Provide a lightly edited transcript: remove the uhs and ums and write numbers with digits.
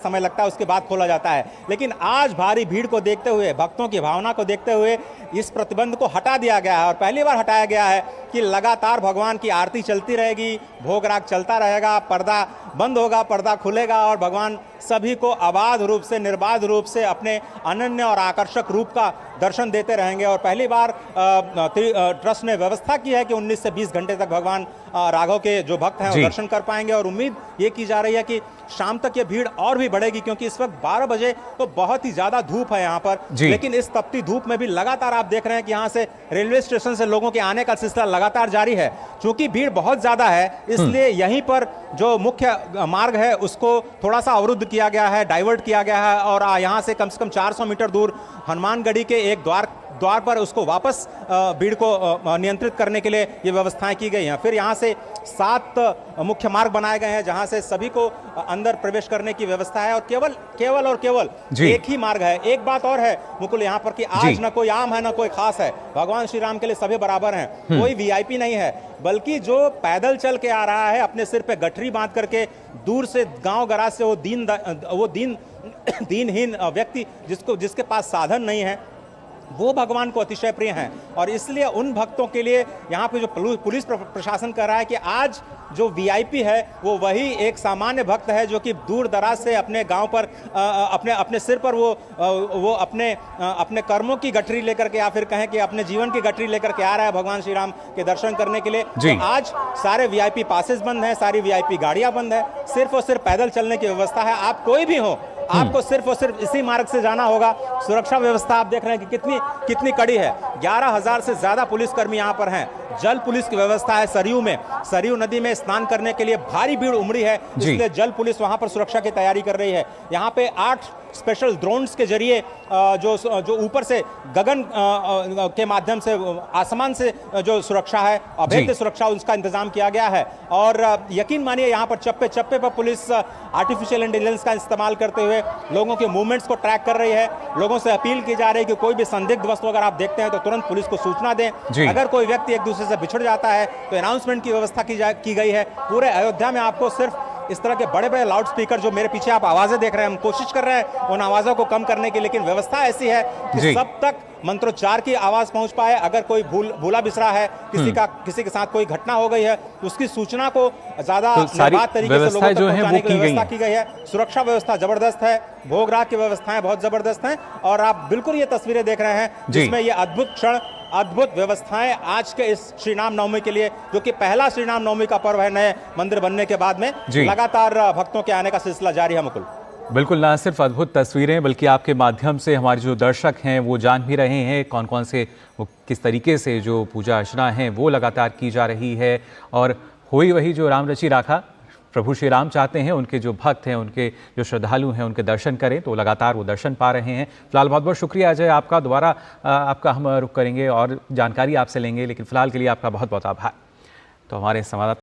समय लगता है, उसके बाद खोला जाता है। लेकिन आज भारी भीड़ को देखते हुए, भक्तों की भावना को देखते हुए इस प्रतिबंध को हटा दिया गया है और पहली बार हटाया गया है कि लगातार भगवान की आरती चलती रहेगी, भोग राग चलता रहेगा, पर्दा बंद होगा, पर्दा खुलेगा और भगवान सभी को अबाध रूप से, निर्बाध रूप से अपने अनन्य और आकर्षक रूप का दर्शन देते रहेंगे। और पहली बार ट्रस्ट ने व्यवस्था की है कि 19 से 20 घंटे तक भगवान राघव के जो भक्त हैं वो दर्शन कर पाएंगे और उम्मीद ये की जा रही है कि शाम तक ये भीड़ और भी बढ़ेगी, क्योंकि इस वक्त 12 बजे तो बहुत ही ज्यादा धूप है यहाँ पर। लेकिन इस तपती धूप में भी लगातार आप देख रहे हैं कि यहाँ से रेलवे स्टेशन से लोगों के आने का सिलसिला लगातार जारी है। चूंकि भीड़ बहुत ज्यादा है, इसलिए यहीं पर जो मुख्य मार्ग है उसको थोड़ा सा अवरुद्ध किया गया है, डाइवर्ट किया गया है और यहाँ से कम 400 मीटर दूर हनुमानगढ़ी के एक द्वार पर उसको वापस भीड़ को नियंत्रित करने के लिए ये व्यवस्थाएं की गई हैं। फिर यहाँ से 7 मुख्य मार्ग बनाए गए हैं जहाँ से सभी को अंदर प्रवेश करने की व्यवस्था है और केवल एक ही मार्ग है। एक बात और है मुकुल यहाँ पर कि आज न कोई आम है न कोई खास है, भगवान श्री राम के लिए सभी बराबर हैं, कोई वीआईपी नहीं है, बल्कि जो पैदल चल के आ रहा है अपने सिर पे गठरी बांध करके दूर से गांव गराज से वो दीनहीन व्यक्ति जिसके पास साधन नहीं है, वो भगवान को अतिशय प्रिय हैं। और इसलिए उन भक्तों के लिए यहाँ पे जो पुलिस प्रशासन कर रहा है कि आज जो वीआईपी है वो वही एक सामान्य भक्त है जो कि दूर दराज से अपने गांव पर अपने सिर पर वो अपने कर्मों की गठरी लेकर के या फिर कहें कि अपने जीवन की गठरी लेकर के आ रहा है भगवान श्री राम के दर्शन करने के लिए। तो आज सारे वीआईपी पासेस बंद हैं, सारी वीआईपी गाड़ियां बंद है, सिर्फ और सिर्फ पैदल चलने की व्यवस्था है। आप कोई भी हो, आपको सिर्फ और सिर्फ इसी मार्ग से जाना होगा। सुरक्षा व्यवस्था आप देख रहे हैं कि कितनी कड़ी है। 11,000 से ज्यादा पुलिसकर्मी यहाँ पर हैं। जल पुलिस की व्यवस्था है सरयू नदी में स्नान करने के लिए भारी भीड़ उमड़ी है, इसलिए जल पुलिस वहां पर सुरक्षा की तैयारी कर रही है। यहाँ पे 8 स्पेशल ड्रोन्स के जरिए जो ऊपर से गगन के माध्यम से आसमान से जो सुरक्षा है, अभेद्य सुरक्षा, उसका इंतजाम किया गया है। और यकीन मानिए यहाँ पर चप्पे चप्पे पर पुलिस आर्टिफिशियल इंटेलिजेंस का इस्तेमाल करते हुए लोगों के मूवमेंट्स को ट्रैक कर रही है। लोगों से अपील की जा रही है कि कोई भी संदिग्ध वस्तु अगर आप देखते हैं तो तुरंत पुलिस को सूचना दें। अगर कोई व्यक्ति एक दूसरे से बिछड़ जाता है तो अनाउंसमेंट की व्यवस्था की गई है। पूरे अयोध्या में आपको सिर्फ इस तरह के बड़े बड़े लाउड स्पीकर, जो मेरे पीछे आप आवाजें देख रहे हैं, हम कोशिश कर रहे हैं उन आवाजों को कम करने की, लेकिन व्यवस्था ऐसी है कि सब तक मंत्रोच्चार की आवाज पहुंच पाए। अगर कोई भूला बिसरा है, किसी के साथ कोई घटना हो गई है, उसकी सूचना को ज्यादा निर्बाध तरीके से लोगों तक पहुंचाने की व्यवस्था की गई है। सुरक्षा व्यवस्था जबरदस्त है, भोग राग की व्यवस्थाएं बहुत जबरदस्त हैं और आप बिल्कुल ये तस्वीरें देख रहे हैं जिसमें ये अद्भुत क्षण, अद्भुत व्यवस्थाएं आज के इस श्री राम नवमी के लिए, जो कि पहला श्री राम नवमी का पर्व है नए मंदिर बनने के बाद में, लगातार भक्तों के आने का सिलसिला जारी है। मुकुल, बिल्कुल, ना सिर्फ अद्भुत तस्वीरें बल्कि आपके माध्यम से हमारे जो दर्शक हैं वो जान भी रहे हैं कौन कौन से, वो किस तरीके से जो पूजा अर्चना है वो लगातार की जा रही है और हुई वही जो राम रची राखा प्रभु श्री राम चाहते हैं उनके जो भक्त हैं, उनके जो श्रद्धालु हैं, उनके दर्शन करें, तो लगातार वो दर्शन पा रहे हैं। फिलहाल बहुत बहुत शुक्रिया अजय आपका, दोबारा आपका हम रुख करेंगे और जानकारी आपसे लेंगे, लेकिन फिलहाल के लिए आपका बहुत बहुत आभार। तो हमारे संवाददाता